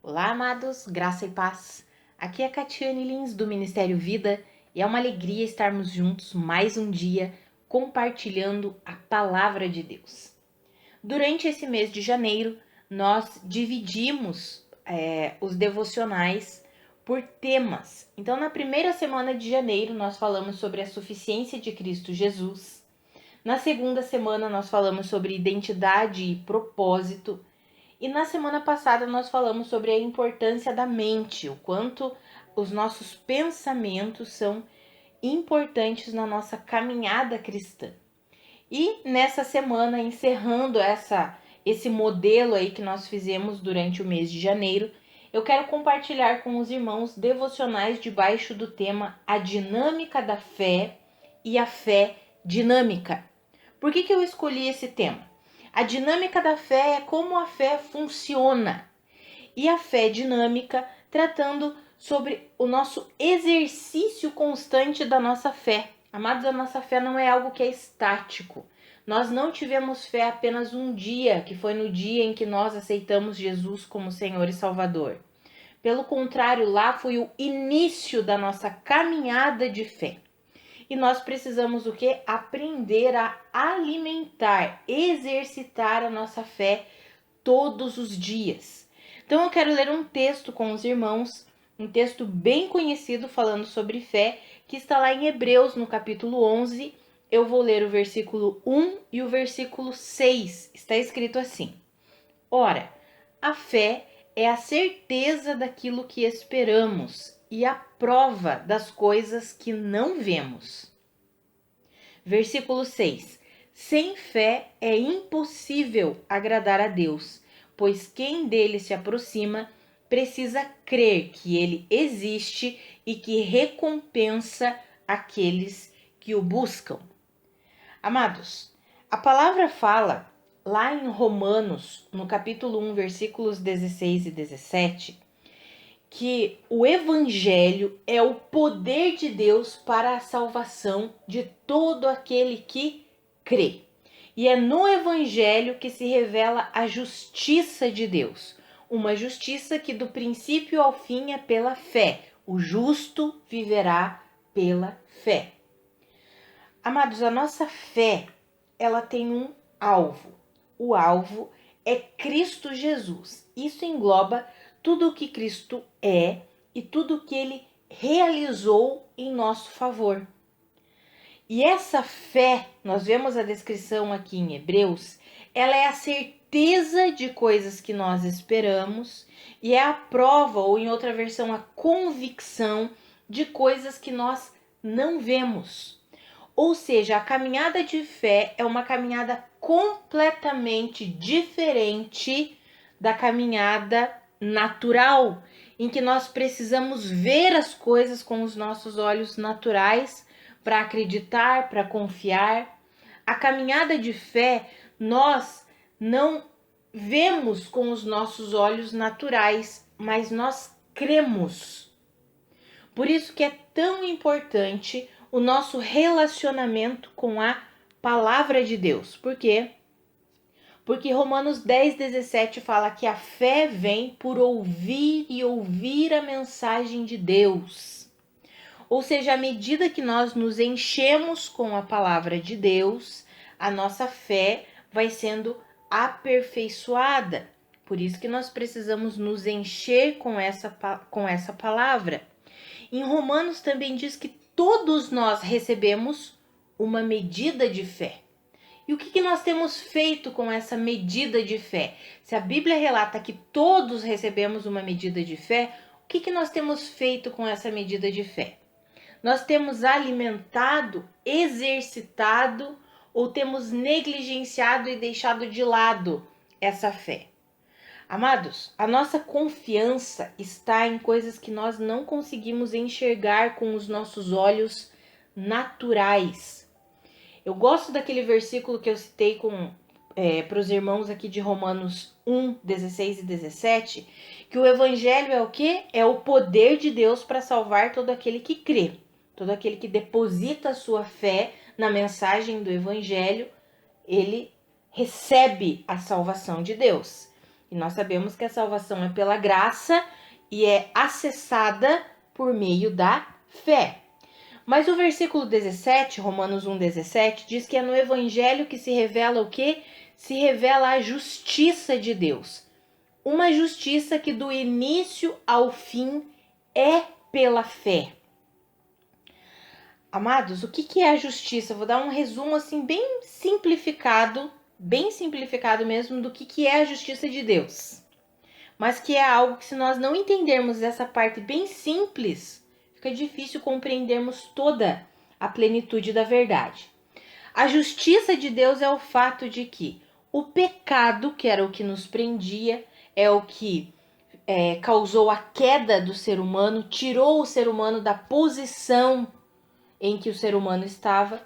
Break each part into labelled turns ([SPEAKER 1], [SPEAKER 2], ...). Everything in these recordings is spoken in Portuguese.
[SPEAKER 1] Olá, amados, graça e paz. Aqui é Catiane Lins, do Ministério Vida, e é uma alegria estarmos juntos mais um dia compartilhando a Palavra de Deus. Durante esse mês de janeiro, nós dividimos os devocionais por temas. Então, na primeira semana de janeiro, nós falamos sobre a suficiência de Cristo Jesus. Na segunda semana, nós falamos sobre identidade e propósito. E na semana passada nós falamos sobre a importância da mente, o quanto os nossos pensamentos são importantes na nossa caminhada cristã. E nessa semana, encerrando esse modelo aí que nós fizemos durante o mês de janeiro, eu quero compartilhar com os irmãos devocionais debaixo do tema A Dinâmica da Fé e a Fé Dinâmica. Por que eu escolhi esse tema? A dinâmica da fé é como a fé funciona. E a fé dinâmica tratando sobre o nosso exercício constante da nossa fé. Amados, a nossa fé não é algo que é estático. Nós não tivemos fé apenas um dia, que foi no dia em que nós aceitamos Jesus como Senhor e Salvador. Pelo contrário, lá foi o início da nossa caminhada de fé. E nós precisamos o quê? Aprender a alimentar, exercitar a nossa fé todos os dias. Então eu quero ler um texto com os irmãos, um texto bem conhecido falando sobre fé, que está lá em Hebreus, no capítulo 11. Eu vou ler o versículo 1 e o versículo 6. Está escrito assim: Ora, a fé é a certeza daquilo que esperamos e a prova das coisas que não vemos. Versículo 6. Sem fé é impossível agradar a Deus, pois quem dele se aproxima precisa crer que ele existe e que recompensa aqueles que o buscam. Amados, a palavra fala lá em Romanos, no capítulo 1, versículos 16 e 17, que o evangelho é o poder de Deus para a salvação de todo aquele que crê. E é no evangelho que se revela a justiça de Deus, uma justiça que do princípio ao fim é pela fé. O justo viverá pela fé. Amados, a nossa fé, ela tem um alvo. O alvo é Cristo Jesus. Isso engloba tudo o que Cristo é e tudo o que ele realizou em nosso favor. E essa fé, nós vemos a descrição aqui em Hebreus, ela é a certeza de coisas que nós esperamos e é a prova, ou em outra versão, a convicção de coisas que nós não vemos. Ou seja, a caminhada de fé é uma caminhada completamente diferente da caminhada natural, em que nós precisamos ver as coisas com os nossos olhos naturais para acreditar, para confiar. A caminhada de fé, nós não vemos com os nossos olhos naturais, mas nós cremos. Por isso que é tão importante o nosso relacionamento com a palavra de Deus. Por quê? Porque Romanos 10:17 fala que a fé vem por ouvir e ouvir a mensagem de Deus. Ou seja, à medida que nós nos enchemos com a palavra de Deus, a nossa fé vai sendo aperfeiçoada. Por isso que nós precisamos nos encher com essa palavra. Em Romanos também diz que todos nós recebemos uma medida de fé. E o que nós temos feito com essa medida de fé? Se a Bíblia relata que todos recebemos uma medida de fé, o que nós temos feito com essa medida de fé? Nós temos alimentado, exercitado ou temos negligenciado e deixado de lado essa fé? Amados, a nossa confiança está em coisas que nós não conseguimos enxergar com os nossos olhos naturais. Eu gosto daquele versículo que eu citei para os irmãos aqui de Romanos 1, 16 e 17, que o evangelho é o quê? É o poder de Deus para salvar todo aquele que crê. Todo aquele que deposita a sua fé na mensagem do evangelho, ele recebe a salvação de Deus. E nós sabemos que a salvação é pela graça e é acessada por meio da fé. Mas o versículo 17, Romanos 1,17, diz que é no evangelho que se revela o quê? Se revela a justiça de Deus. Uma justiça que do início ao fim é pela fé. Amados, o que é a justiça? Eu vou dar um resumo assim bem simplificado mesmo do que é a justiça de Deus. Mas que é algo que, se nós não entendermos essa parte bem simples, fica difícil compreendermos toda a plenitude da verdade. A justiça de Deus é o fato de que o pecado, que era o que nos prendia, é o que causou a queda do ser humano, tirou o ser humano da posição em que o ser humano estava.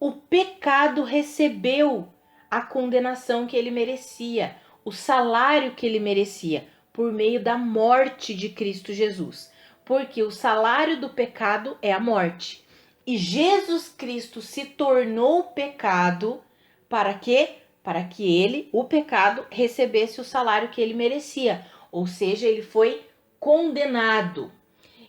[SPEAKER 1] O pecado recebeu a condenação que ele merecia, o salário que ele merecia, por meio da morte de Cristo Jesus. Porque o salário do pecado é a morte. E Jesus Cristo se tornou pecado para quê? Para que ele, o pecado, recebesse o salário que ele merecia. Ou seja, ele foi condenado.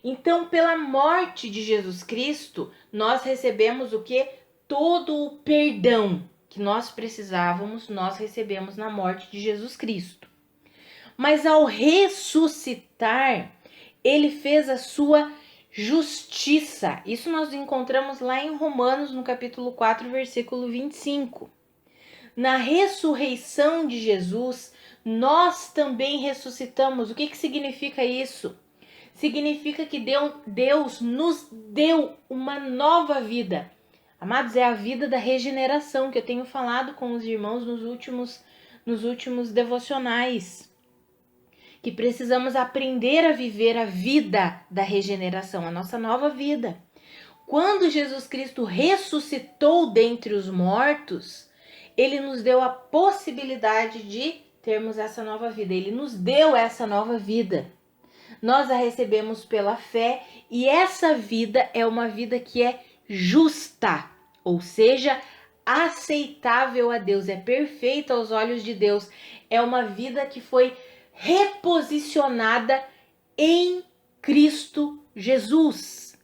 [SPEAKER 1] Então, pela morte de Jesus Cristo, nós recebemos o quê? Todo o perdão que nós precisávamos, nós recebemos na morte de Jesus Cristo. Mas ao ressuscitar, ele fez a sua justiça. Isso nós encontramos lá em Romanos, no capítulo 4, versículo 25. Na ressurreição de Jesus, nós também ressuscitamos. O que significa isso? Significa que Deus nos deu uma nova vida. Amados, é a vida da regeneração que eu tenho falado com os irmãos nos últimos devocionais. Que precisamos aprender a viver a vida da regeneração, a nossa nova vida. Quando Jesus Cristo ressuscitou dentre os mortos, ele nos deu a possibilidade de termos essa nova vida. Ele nos deu essa nova vida. Nós a recebemos pela fé e essa vida é uma vida que é justa, ou seja, aceitável a Deus, é perfeita aos olhos de Deus. É uma vida que foi reposicionada em Cristo Jesus.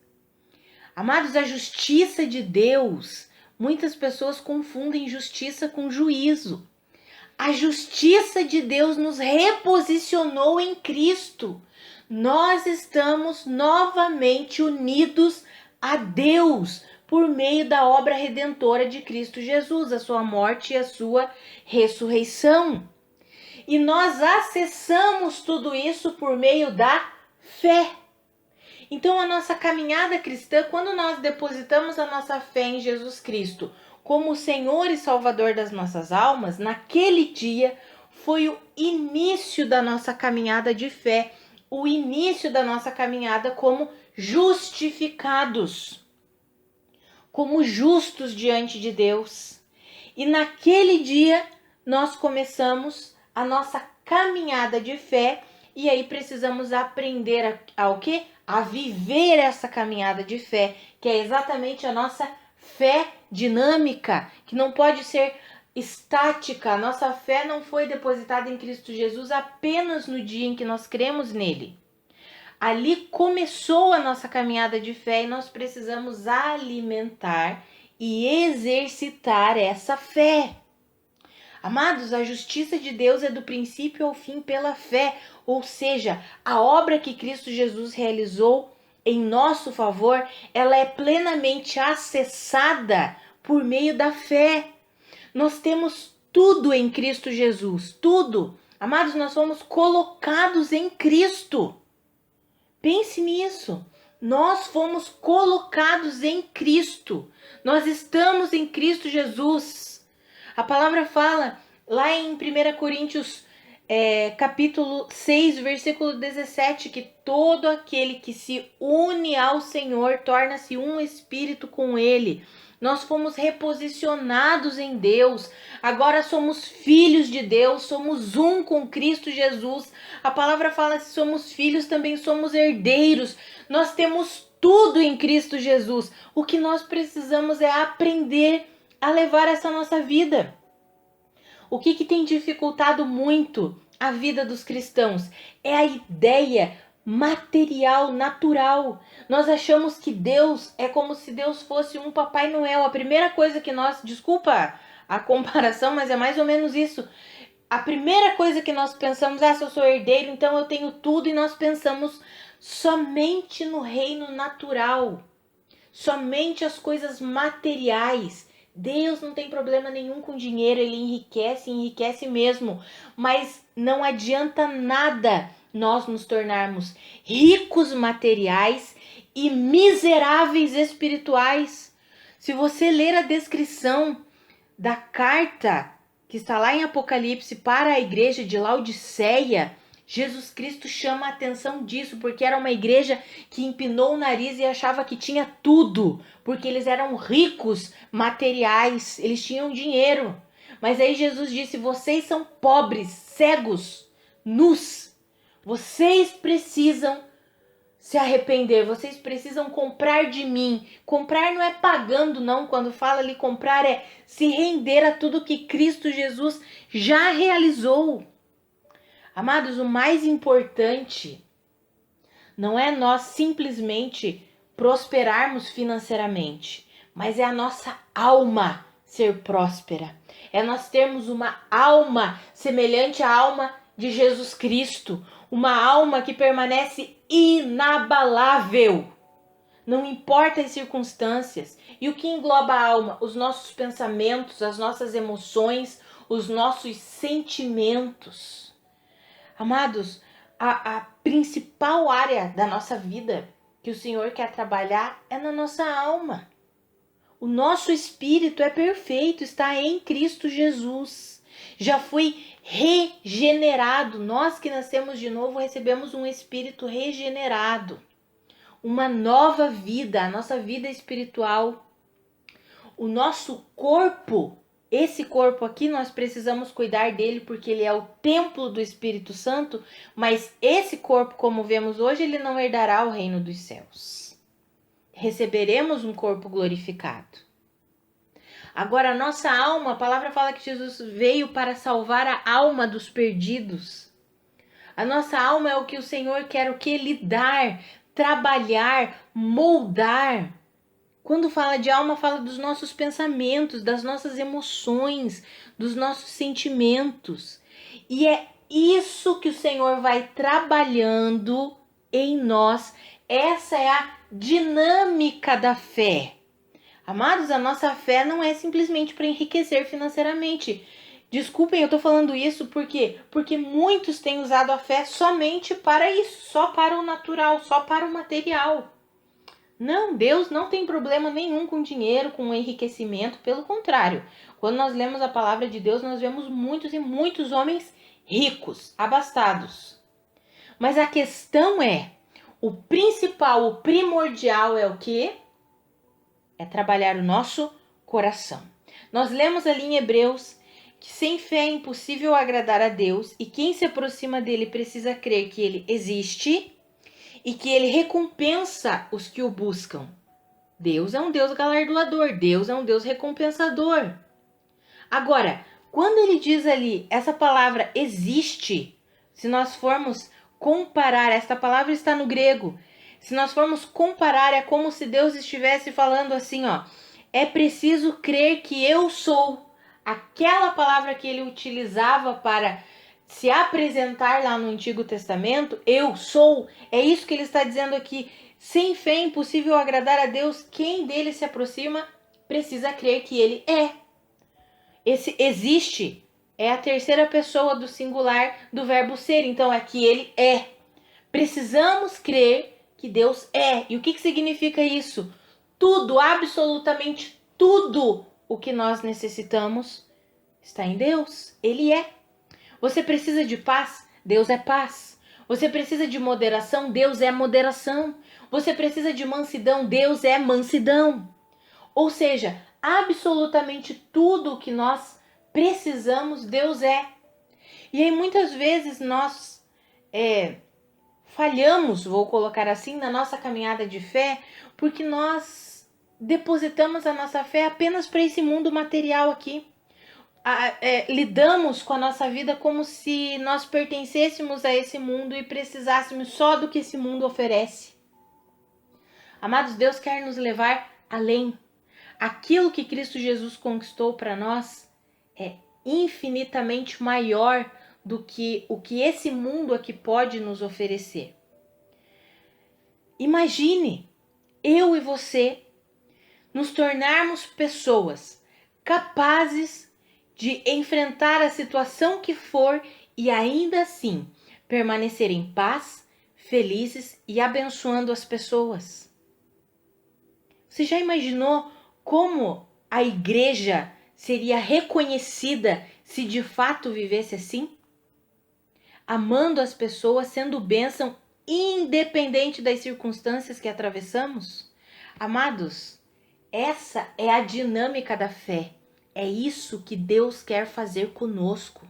[SPEAKER 1] Amados, a justiça de Deus, muitas pessoas confundem justiça com juízo. A justiça de Deus nos reposicionou em Cristo. Nós estamos novamente unidos a Deus por meio da obra redentora de Cristo Jesus, a sua morte e a sua ressurreição. E nós acessamos tudo isso por meio da fé. Então, a nossa caminhada cristã, quando nós depositamos a nossa fé em Jesus Cristo como o Senhor e Salvador das nossas almas, naquele dia foi o início da nossa caminhada de fé, o início da nossa caminhada como justificados, como justos diante de Deus. E naquele dia nós começamos a nossa caminhada de fé e aí precisamos aprender ao quê? A viver essa caminhada de fé, que é exatamente a nossa fé dinâmica, que não pode ser estática. A nossa fé não foi depositada em Cristo Jesus apenas no dia em que nós cremos nele. Ali começou a nossa caminhada de fé e nós precisamos alimentar e exercitar essa fé. Amados, a justiça de Deus é do princípio ao fim pela fé, ou seja, a obra que Cristo Jesus realizou em nosso favor, ela é plenamente acessada por meio da fé. Nós temos tudo em Cristo Jesus, tudo. Amados, nós somos colocados em Cristo. Pense nisso. Nós fomos colocados em Cristo. Nós estamos em Cristo Jesus. A palavra fala lá em 1 Coríntios capítulo 6, versículo 17, que todo aquele que se une ao Senhor torna-se um espírito com Ele. Nós fomos reposicionados em Deus, agora somos filhos de Deus, somos um com Cristo Jesus. A palavra fala que somos filhos, também somos herdeiros. Nós temos tudo em Cristo Jesus. O que nós precisamos é aprender a levar essa nossa vida. O que tem dificultado muito a vida dos cristãos? É a ideia material, natural. Nós achamos que Deus é como se Deus fosse um Papai Noel. A primeira coisa que nós, desculpa a comparação, mas é mais ou menos isso. A primeira coisa que nós pensamos, se eu sou herdeiro, então eu tenho tudo, e nós pensamos somente no reino natural, somente as coisas materiais. Deus não tem problema nenhum com dinheiro, ele enriquece mesmo, mas não adianta nada nós nos tornarmos ricos materiais e miseráveis espirituais. Se você ler a descrição da carta que está lá em Apocalipse para a igreja de Laodiceia, Jesus Cristo chama a atenção disso, porque era uma igreja que empinou o nariz e achava que tinha tudo, porque eles eram ricos materiais, eles tinham dinheiro. Mas aí Jesus disse: vocês são pobres, cegos, nus. Vocês precisam se arrepender, vocês precisam comprar de mim. Comprar não é pagando, não. Quando fala ali comprar, é se render a tudo que Cristo Jesus já realizou. Amados, o mais importante não é nós simplesmente prosperarmos financeiramente, mas é a nossa alma ser próspera. É nós termos uma alma semelhante à alma de Jesus Cristo, uma alma que permanece inabalável, não importa as circunstâncias. E o que engloba a alma? Os nossos pensamentos, as nossas emoções, os nossos sentimentos. Amados, a principal área da nossa vida que o Senhor quer trabalhar é na nossa alma. O nosso espírito é perfeito, está em Cristo Jesus. Já foi regenerado. Nós que nascemos de novo recebemos um espírito regenerado. Uma nova vida, a nossa vida espiritual. O nosso corpo, esse corpo aqui, nós precisamos cuidar dele porque ele é o templo do Espírito Santo, mas esse corpo, como vemos hoje, ele não herdará o reino dos céus. Receberemos um corpo glorificado. Agora, a nossa alma, a palavra fala que Jesus veio para salvar a alma dos perdidos. A nossa alma é o que o Senhor quer, o que lidar, trabalhar, moldar. Quando fala de alma, fala dos nossos pensamentos, das nossas emoções, dos nossos sentimentos. E é isso que o Senhor vai trabalhando em nós. Essa é a dinâmica da fé. Amados, a nossa fé não é simplesmente para enriquecer financeiramente. Desculpem, eu tô falando isso porque muitos têm usado a fé somente para isso, só para o natural, só para o material. Não, Deus não tem problema nenhum com dinheiro, com enriquecimento, pelo contrário. Quando nós lemos a palavra de Deus, nós vemos muitos e muitos homens ricos, abastados. Mas a questão é, o principal, o primordial é o quê? É trabalhar o nosso coração. Nós lemos ali em Hebreus que sem fé é impossível agradar a Deus e quem se aproxima dele precisa crer que ele existe e que ele recompensa os que o buscam. Deus é um Deus galardoador, Deus é um Deus recompensador. Agora, quando ele diz ali, essa palavra existe, se nós formos comparar, esta palavra está no grego, se nós formos comparar, é como se Deus estivesse falando assim, é preciso crer que eu sou. Aquela palavra que ele utilizava para se apresentar lá no Antigo Testamento, eu sou, é isso que ele está dizendo aqui. Sem fé é impossível agradar a Deus. Quem dele se aproxima precisa crer que ele é. Esse existe é a terceira pessoa do singular do verbo ser, então é que ele é. Precisamos crer que Deus é. E o que significa isso? Tudo, absolutamente tudo o que nós necessitamos está em Deus. Ele é. Você precisa de paz? Deus é paz. Você precisa de moderação? Deus é moderação. Você precisa de mansidão? Deus é mansidão. Ou seja, absolutamente tudo o que nós precisamos, Deus é. E aí muitas vezes nós falhamos, vou colocar assim, na nossa caminhada de fé, porque nós depositamos a nossa fé apenas para esse mundo material aqui. lidamos com a nossa vida como se nós pertencêssemos a esse mundo e precisássemos só do que esse mundo oferece. Amados, Deus quer nos levar além. Aquilo que Cristo Jesus conquistou para nós é infinitamente maior do que o que esse mundo aqui pode nos oferecer. Imagine eu e você nos tornarmos pessoas capazes de enfrentar a situação que for e ainda assim permanecer em paz, felizes e abençoando as pessoas. Você já imaginou como a igreja seria reconhecida se de fato vivesse assim? Amando as pessoas, sendo bênção, independente das circunstâncias que atravessamos? Amados, essa é a dinâmica da fé. É isso que Deus quer fazer conosco.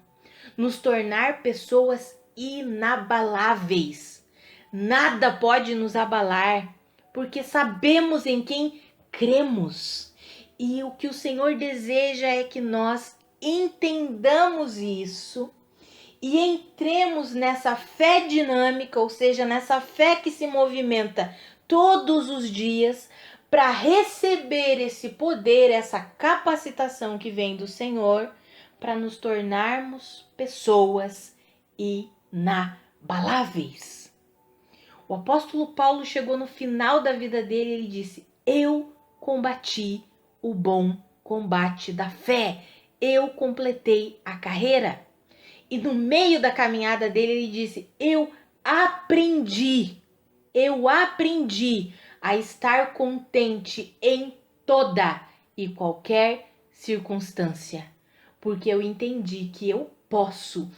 [SPEAKER 1] Nos tornar pessoas inabaláveis. Nada pode nos abalar, porque sabemos em quem cremos. E o que o Senhor deseja é que nós entendamos isso e entremos nessa fé dinâmica, ou seja, nessa fé que se movimenta todos os dias para receber esse poder, essa capacitação que vem do Senhor, para nos tornarmos pessoas inabaláveis. O apóstolo Paulo chegou no final da vida dele e ele disse: eu combati o bom combate da fé, eu completei a carreira. E no meio da caminhada dele ele disse: eu aprendi a estar contente em toda e qualquer circunstância, porque eu entendi que eu posso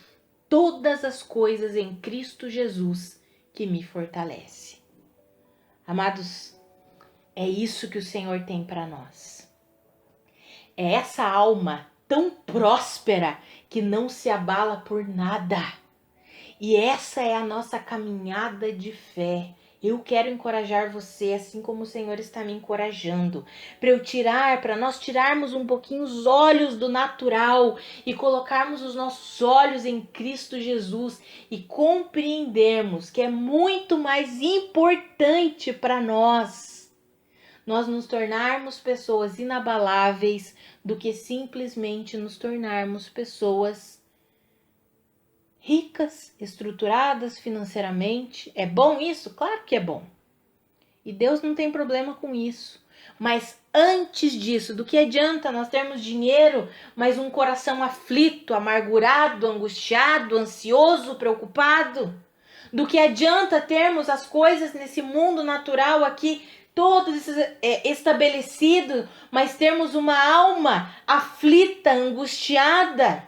[SPEAKER 1] todas as coisas em Cristo Jesus que me fortalece. Amados, é isso que o Senhor tem para nós. É essa alma tão próspera que não se abala por nada. E essa é a nossa caminhada de fé. Eu quero encorajar você, assim como o Senhor está me encorajando, para nós tirarmos um pouquinho os olhos do natural e colocarmos os nossos olhos em Cristo Jesus e compreendermos que é muito mais importante para nós nos tornarmos pessoas inabaláveis do que simplesmente nos tornarmos pessoas ricas, estruturadas financeiramente. É bom isso? Claro que é bom. E Deus não tem problema com isso. Mas antes disso, do que adianta nós termos dinheiro, mas um coração aflito, amargurado, angustiado, ansioso, preocupado? Do que adianta termos as coisas nesse mundo natural aqui todos estabelecidos, mas termos uma alma aflita, angustiada?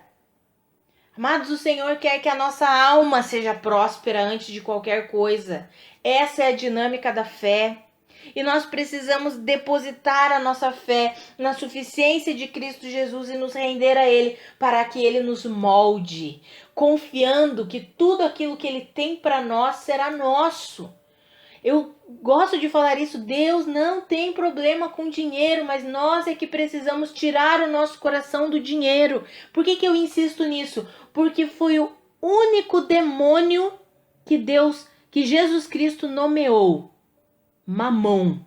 [SPEAKER 1] Amados, o Senhor quer que a nossa alma seja próspera antes de qualquer coisa. Essa é a dinâmica da fé. E nós precisamos depositar a nossa fé na suficiência de Cristo Jesus e nos render a Ele para que Ele nos molde, confiando que tudo aquilo que Ele tem para nós será nosso. Eu gosto de falar isso, Deus não tem problema com dinheiro, mas nós é que precisamos tirar o nosso coração do dinheiro. Por que eu insisto nisso? Porque foi o único demônio que Jesus Cristo nomeou. Mamon.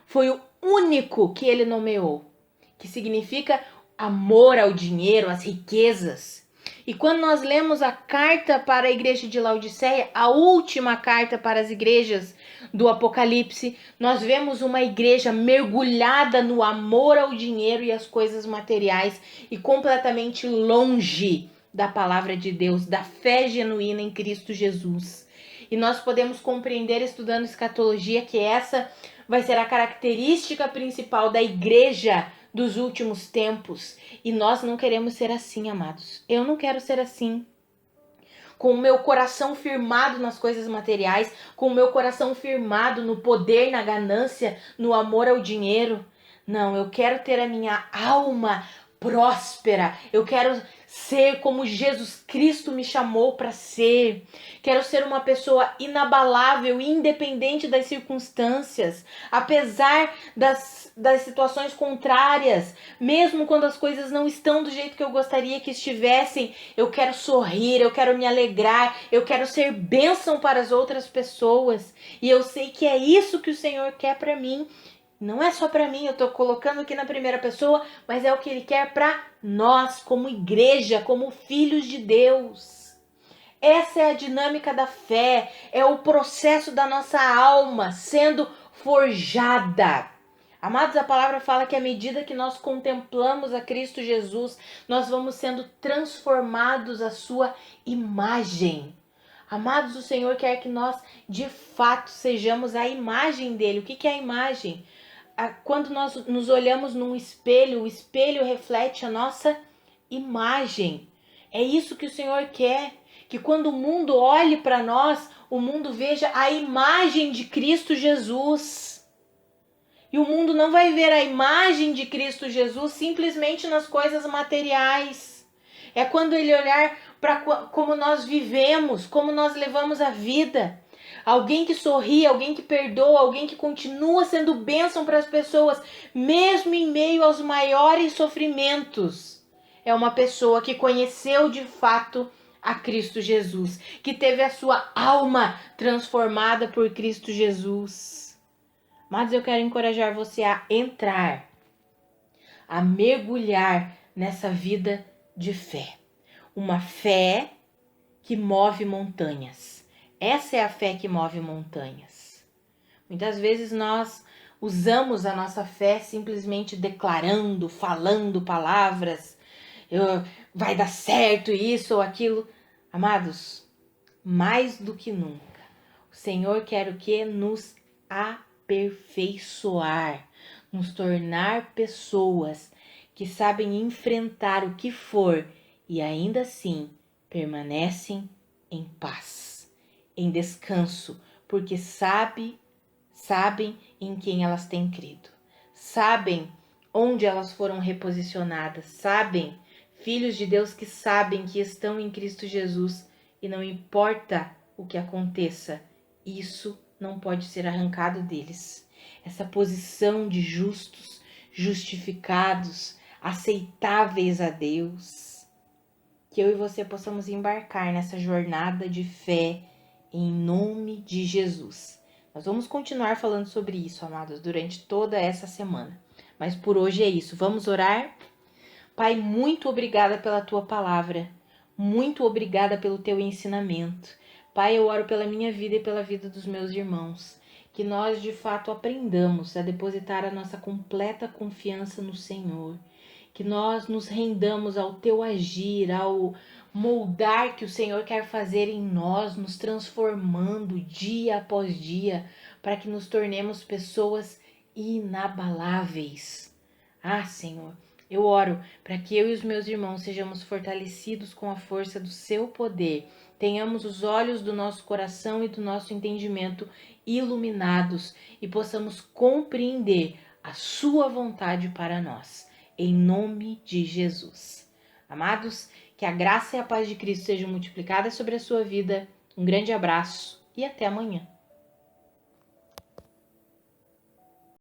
[SPEAKER 1] Foi o único que ele nomeou, que significa amor ao dinheiro, às riquezas. E quando nós lemos a carta para a igreja de Laodiceia, a última carta para as igrejas do Apocalipse, nós vemos uma igreja mergulhada no amor ao dinheiro e às coisas materiais e completamente longe da palavra de Deus, da fé genuína em Cristo Jesus. E nós podemos compreender, estudando escatologia, que essa vai ser a característica principal da igreja dos últimos tempos. E nós não queremos ser assim, amados. Eu não quero ser assim. Com o meu coração firmado nas coisas materiais, com o meu coração firmado no poder, na ganância, no amor ao dinheiro. Não, eu quero ter a minha alma próspera. Eu quero ser como Jesus Cristo me chamou para ser. Quero ser uma pessoa inabalável e independente das circunstâncias, apesar das situações contrárias, mesmo quando as coisas não estão do jeito que eu gostaria que estivessem. Eu quero sorrir, eu quero me alegrar, eu quero ser bênção para as outras pessoas. E eu sei que é isso que o Senhor quer para mim. Não é só para mim, eu estou colocando aqui na primeira pessoa, mas é o que Ele quer para nós, como igreja, como filhos de Deus. Essa é a dinâmica da fé, é o processo da nossa alma sendo forjada. Amados, a palavra fala que à medida que nós contemplamos a Cristo Jesus, nós vamos sendo transformados à sua imagem. Amados, o Senhor quer que nós de fato sejamos a imagem dele. O que é a imagem? Quando nós nos olhamos num espelho, o espelho reflete a nossa imagem. É isso que o Senhor quer, que quando o mundo olhe para nós, o mundo veja a imagem de Cristo Jesus. E o mundo não vai ver a imagem de Cristo Jesus simplesmente nas coisas materiais. É quando ele olhar para como nós vivemos, como nós levamos a vida. Alguém que sorri, alguém que perdoa, alguém que continua sendo bênção para as pessoas, mesmo em meio aos maiores sofrimentos. É uma pessoa que conheceu de fato a Cristo Jesus, que teve a sua alma transformada por Cristo Jesus. Mas eu quero encorajar você a entrar, a mergulhar nessa vida de fé. Uma fé que move montanhas. Essa é a fé que move montanhas. Muitas vezes nós usamos a nossa fé simplesmente declarando, falando palavras. Vai dar certo isso ou aquilo. Amados, mais do que nunca, o Senhor quer o quê? Nos aperfeiçoar, nos tornar pessoas que sabem enfrentar o que for e ainda assim permanecem em paz, em descanso, porque sabem em quem elas têm crido, sabem onde elas foram reposicionadas, sabem, filhos de Deus que sabem que estão em Cristo Jesus e não importa o que aconteça, isso não pode ser arrancado deles. Essa posição de justos, justificados, aceitáveis a Deus. Que eu e você possamos embarcar nessa jornada de fé em nome de Jesus. Nós vamos continuar falando sobre isso, amados, durante toda essa semana. Mas por hoje é isso. Vamos orar? Pai, muito obrigada pela tua palavra. Muito obrigada pelo teu ensinamento. Pai, eu oro pela minha vida e pela vida dos meus irmãos. Que nós, de fato, aprendamos a depositar a nossa completa confiança no Senhor. Que nós nos rendamos ao teu agir, ao moldar que o Senhor quer fazer em nós, nos transformando dia após dia, para que nos tornemos pessoas inabaláveis. Ah, Senhor, eu oro para que eu e os meus irmãos sejamos fortalecidos com a força do seu poder, tenhamos os olhos do nosso coração e do nosso entendimento iluminados e possamos compreender a sua vontade para nós, em nome de Jesus. Amados, que a graça e a paz de Cristo sejam multiplicadas sobre a sua vida. Um grande abraço e até amanhã.